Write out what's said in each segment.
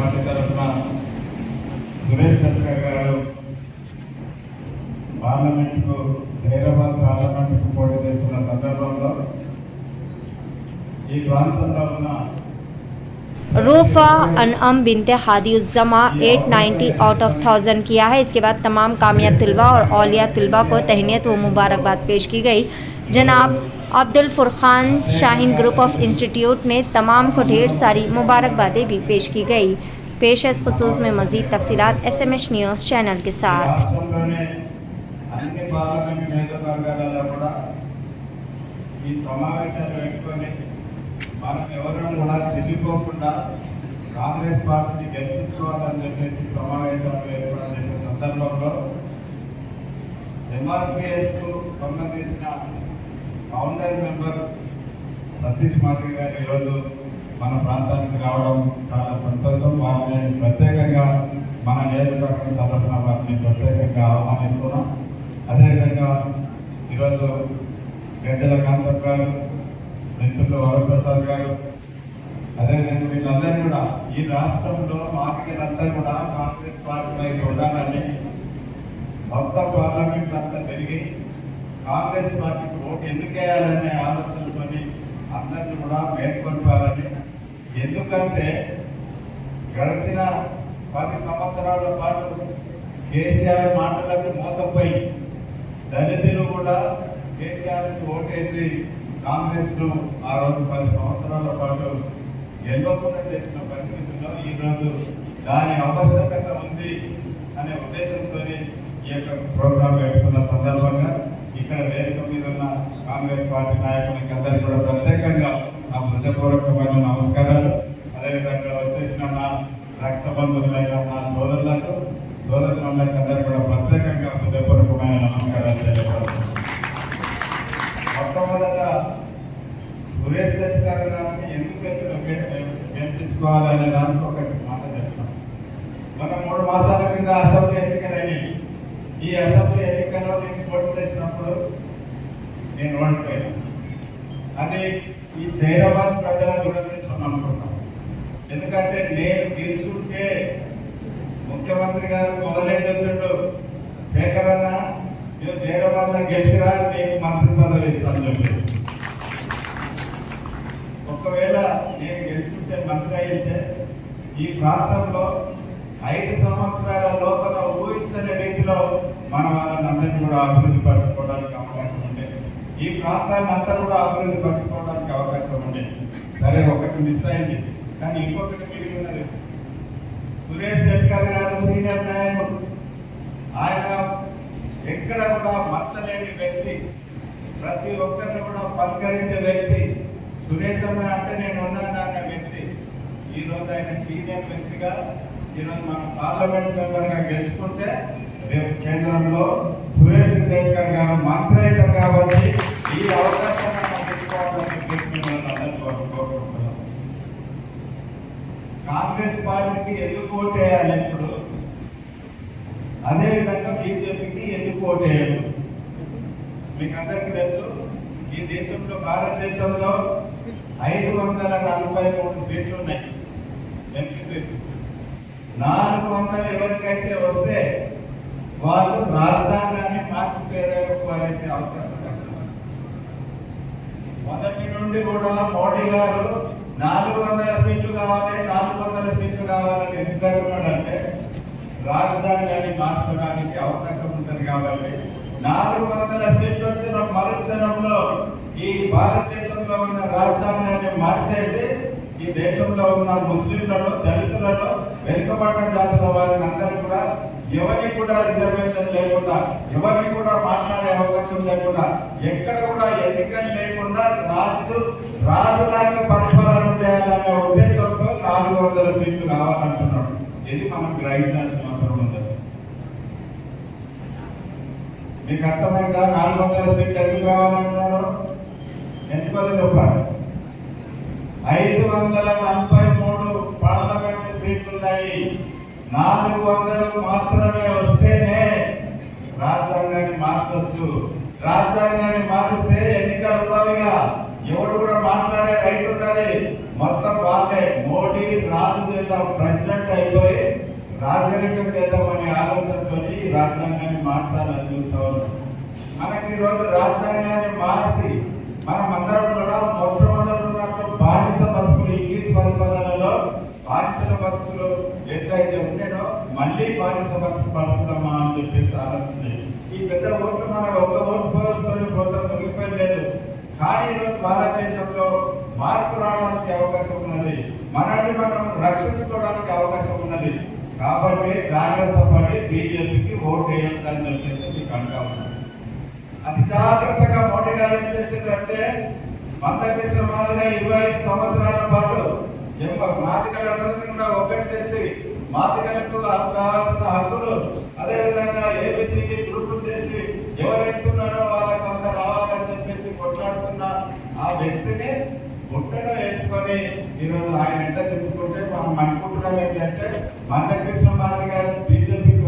Party తరఫున సురేష్ శెట్కర్ గారు పార్లమెంటుకు హైదరాబాద్ పార్లమెంటుకు పోటీ చేస్తున్న సందర్భంలో ఈ ప్రాంతంలో ఉన్న रूफा अनअम बिनते हादी उज़्ज़मा 890 आउट ऑफ 1000 किया है। इसके बाद तमाम कामिया तिलबा और औलिया तिलबा को तहनीत व मुबारकबाद पेश की गई। जनाब Abdul Furqan Shaheen group of institute ने तमाम को ढेर सारी मुबारकबादें भी पेश की गई। पेश इस खसूस में मज़ीद तफसीलात SMS न्यूज़ चैनल के साथ। మనం ఎవరైనా కూడా చెల్లిపోకుండా కాంగ్రెస్ పార్టీని గెలిపించుకోవాలని చెప్పేసి సమావేశాలు ఏర్పాటు చేసే సందర్భంలో MRPSకు సంబంధించిన ఫౌండర్ మెంబర్ సతీష్ మాధవి గారు ఈరోజు మన ప్రాంతానికి రావడం చాలా సంతోషం. వారిని ప్రత్యేకంగా మన నియోజకవర్గం తరఫున వారిని ప్రత్యేకంగా ఆహ్వానిస్తున్నాం. అదేవిధంగా ఈరోజు గజ్జల కాంతప్ప గారు, వెంకట వరప్రసాద్ గారు, అదేవిధంగా వీళ్ళందరూ కూడా ఈ రాష్ట్రంలో మార్కెలంతా కూడా కాంగ్రెస్ పార్టీపై ఉండాలని మొత్తం పార్లమెంట్ అంతా తిరిగి కాంగ్రెస్ పార్టీకి ఓటు ఎందుకు వేయాలనే ఆలోచనతోని అందరినీ కూడా మేల్కొల్పాలని. ఎందుకంటే గడిచిన 10 సంవత్సరాల పాటు కేసీఆర్ మాటలకు మోసపోయి దళితులు కూడా కేసీఆర్కి ఓటేసి కాంగ్రెస్ను ఆ రోజు 10 సంవత్సరాల పాటు గెలవకుండా చేసిన పరిస్థితుల్లో ఈరోజు దాని ఆవశ్యకత ఉంది అనే ఉద్దేశంతో ఈ యొక్క ప్రోగ్రాం పెట్టుకున్న సందర్భంగా ఇక్కడ వేదిక మీద ఉన్న కాంగ్రెస్ పార్టీ నాయకులకి అందరికీ కూడా ప్రత్యేకంగా నా హృదయపూర్వకమైన నమస్కారాలు. అదేవిధంగా వచ్చేసిన నా రక్త బంధువులైన నా సోదరులకు సోదరులకు అందరికీ కూడా ప్రత్యేకంగా హృదయపూర్వకమైన నమస్కారాలు తెలియజేస్తాను. మొట్టమొదట సురేష్ శెట్కర్ గారిని ఎందుకు గెలిపించుకోవాలనే దానికి ఒక మాట చెప్తాం. మనం 3 మాసాల కింద అసెంబ్లీ ఎన్నికలైనవి. ఈ అసెంబ్లీ ఎన్నికల్లో నేను పోటీ చేసినప్పుడు నేను ఓడిపోయాను. అది ఈ జైరాబాద్ ప్రజల దురదృష్టం అనుకుంటాను. ఎందుకంటే నేను గెలుచుంటే ముఖ్యమంత్రి గారు మొదలై చెప్పిండు, శేఖర్ అన్న నువ్వు జైరాబాద్లో గెలిచిరా నీకు మంత్రి పదవి ఇస్తాను చెప్పేసి. ఒకవేళ నేను గెలుచుంటే మంత్రి అయితే ఈ ప్రాంతంలో 5 సంవత్సరాల లోపల ఊహించని రీతిలో మన వాళ్ళని అందరినీ కూడా అభివృద్ధి పరచుకోవడానికి అవకాశం ఉండేది. ఈ ప్రాంతాన్ని అంతా కూడా అభివృద్ధి పరచుకోవడానికి అవకాశం ఉండేది. సరే, ఒకటి మిస్ అయింది, కానీ ఇంకొకటి మిగిలి ఉన్నది. సురేష్ శెట్కర్ గారు సీనియర్ నాయకుడు. ఆయన ఎక్కడ కూడా మచ్చలేని వ్యక్తి, ప్రతి ఒక్కరిని కూడా పలకరించే వ్యక్తి. సురేష్ అన్న అంటే నేను ఉన్నాను అనే వ్యక్తి. ఈరోజు ఆయన సీనియర్ వ్యక్తిగా ఈరోజు మన పార్లమెంట్ మెంబర్గా గెలుచుకుంటే రేపు కేంద్రంలో సురేష్ శెట్కర్ గారు మంత్రి అవుతారు. కాబట్టి ఈ అవకాశాన్ని కోరుకుంటున్నాం. కాంగ్రెస్ పార్టీకి ఎందుకు ఓటేయాలి ఇప్పుడు, అదేవిధంగా బీజేపీకి ఎందుకు ఓటేయాలి? మీకు అందరికీ తెలుసు, ఈ దేశంలో భారతదేశంలో 543 సీట్లు ఉన్నాయి, ఎంపీ సీట్లు. 400 ఎవరికైతే వస్తే వాళ్ళు రాజ్యాంగాన్ని మార్చిపోయారు అనేసి అవకాశం. మొదటి నుండి కూడా మోడీ గారు 400 సీట్లు కావాలి, 400 సీట్లు కావాలని ఎందుకు అంటున్నాడంటే రాజ్యాంగాన్ని మార్చడానికి అవకాశం ఉంటుంది. కాబట్టి 400 సీట్లు వచ్చిన మరుక్షణంలో ఈ భారతదేశంలో ఉన్న రాజ్యాంగాన్ని మార్చేసి ఈ దేశంలో ఉన్న ముస్లింలలో, దళితులలో, వెనుకబడ్డ జాతుల వారిని అందరూ కూడా ఎవరికి కూడా రిజర్వేషన్ లేకుండా, ఎవరికి కూడా మాట్లాడే అవకాశం లేకుండా, ఎక్కడ కూడా ఎన్నికలు లేకుండా రాజులాగా పరిపాలన చేయాలనే ఉద్దేశంతో 400 సీట్లు కావాలంటున్నాడు. ఇది మనం గ్రహించాల్సిన అవసరం ఉంది. మీకు అర్థమైందా? 400 సీట్లు ఎందుకు కావాలంటున్నారు? ఎందుకని చెప్పండి. 543 పార్లమెంట్ సీట్లు ఉన్నాయి. 400 మాత్రమే వస్తేనే రాజ్యాంగాన్ని మార్చవచ్చు. రాజ్యాంగాన్ని మారిస్తే ఎన్నికలు ఉండవుగా. ఎవరు కూడా మాట్లాడే రైట్ ఉండాలి. మొత్తం వాళ్ళే మోడీ రాజు చేద్దాం, ప్రెసిడెంట్ అయిపోయి రాజరికం చేద్దామనే ఆలోచనతో రాజ్యాంగాన్ని మార్చాలని చూస్తా ఉన్నాం. మనకి ఈరోజు రాజ్యాంగాన్ని మార్చి మనం అందరం కూడా మొట్టమొదటి ఉన్నప్పుడు బానిస బతుకులు, ఇంగ్లీష్ పరిపాలనలో బానిసల బతుకులు ఎట్లయితే ఉండేనో మళ్ళీ బానిస బతుకు పలుకుతామా అని చెప్పేసి ఆలోచన. ఈ పెద్ద ఓట్లు మన ఒక ఓటు పోతే ముగిపోలేదు. కానీ ఈరోజు భారతదేశంలో మార్పు రావడానికి అవకాశం ఉన్నది, మనల్ని మనం రక్షించుకోవడానికి అవకాశం ఉన్నది. కాబట్టి జాగ్రత్త పడి బీజేపీకి ఓటు వేయాలని చెప్పేసి మీకు అంటా ఉన్నాను. అతి జాగ్రత్తగా మోడీ గారు ఏం చేసిందంటే మందకృష్ణ సమాధిగా 25 సంవత్సరాల పాటు మాదిగలందరినీ కూడా ఒక్కటి చేసి మాదిగలకు కావాల్సిన హక్కులు, అదేవిధంగా ఏబిసిడి గ్రూపులు చేసి ఎవరెత్తున్నారో వాళ్ళకి అంత రావాలని చెప్పేసి కొట్లాడుతున్న ఆ వ్యక్తిని గుట్టలో వేసుకొని ఈరోజు ఆయన ఎంట తిప్పుకుంటే మనం అనుకుంటున్నాం ఏంటంటే మందకృష్ణ మాది గారు బీజేపీకి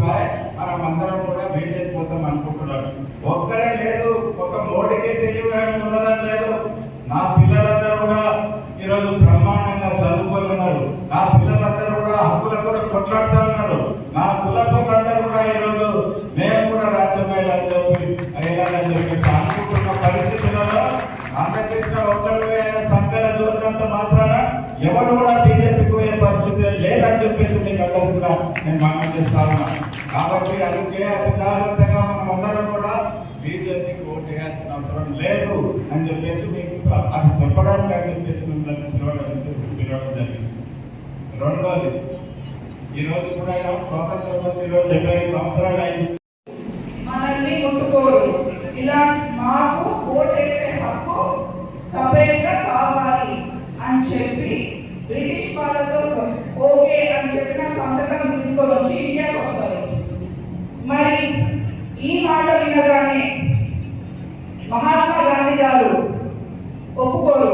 మనం అందరం కూడా బీజేపీ పోతాం అనుకుంటున్నాం. ఒక్కడే లేదు, ఒక మోడీకి తెలియగానే ఉన్నదని లేదు. నా పిల్లలందరూ కూడా ఈరోజు బ్రహ్మాండంగా చదువుకొని ఉన్నారు. నా పిల్లలందరూ కూడా హక్కుల కూడా కొట్లాడుతూ ఉన్నారు. నా కులపులందరూ కూడా ఈరోజు మేము కూడా రాజ్యం అయ్యాలని చెప్పి అనుకుంటున్న పరిస్థితులలో మందకృష్ణ ఒక్కరు సంఖ్యల దూరినంత మాత్రాన ఎవరు కూడా బీజేపీకి పోయే పరిస్థితి లేదని చెప్పేసి మీకు అందరికీ నేను మనం చేస్తా ఉన్నా. కాబట్టి అందుకే అతి జాగ్రత్తగా మనం అందరం కూడా బీజేపీకి ఓటు వేయాల్సిన అవసరం లేదు అని చెప్పేసి మీకు అది చెప్పడానికి అని చెప్పేసి మిమ్మల్ని పిలవడం జరిగింది. రెండోది, ఈరోజు కూడా స్వాతంత్రం వచ్చి 75 సంవత్సరాలు అయింది. మనల్ని ముట్టుకోరు, ఇలా మాకు ఓటేసే హక్కు సపరేట్ గా కావాలి అని చెప్పి బ్రిటిష్ వాళ్ళతో ఓకే అని చెప్పిన సంతకం తీసుకొని వచ్చి ఇండియాకి వస్తారు. మరి ఈ మాట వినగానే మహాత్మా గాంధీ గారు ఒప్పుకోరు.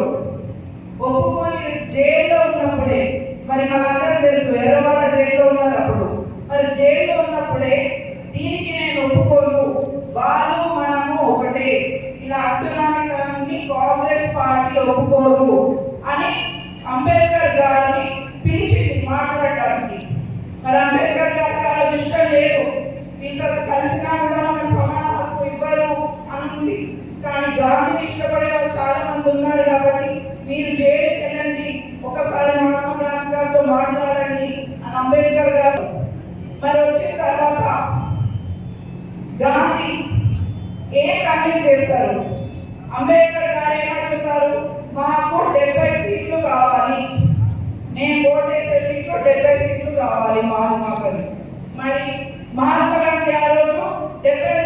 ఒప్పుకొని జైల్లో ఉన్నప్పుడే, మరి మనందరం తెలుసు ఎర్రవాడ జైల్లో ఉన్నారు అప్పుడు, మరి జైల్లో ఉన్నప్పుడే దీనికి నేను ఒప్పుకోను, వాళ్ళు మనము ఒకటే, ఇలా అంటున్నాన్ని కాంగ్రెస్ పార్టీ ఒప్పుకోదు అని అంబేద్కర్ గారిని పిలిచింది మాట్లాడటానికి. మరి అంబేద్కర్ గారికి ఆలోచిష్టం లేదు, వీళ్ళతో కలిసినా కూడా మనకు సమాన హక్కు ఇవ్వరు అనుకుంది. కానీ గాంధీని ఇష్టపడే వాళ్ళు చాలా మంది ఉన్నారు కాబట్టి మీరు జైలుకి వెళ్ళండి, ఒకసారి మహాత్మా గాంధీ గారితో మాట్లాడండి అని అంబేద్కర్ గారు. మరి వచ్చిన తర్వాత గాంధీ ఏం కన్విన్స్ చేస్తారు, అంబేద్కర్ గారు ఏమడుగుతారు, మాకు 70 సీట్లు కావాలి, నేను ఓటేసే సీట్లు 70 సీట్లు కావాలి మాకు. మరి మహాత్మా గాంధీ ఆ రోజు 70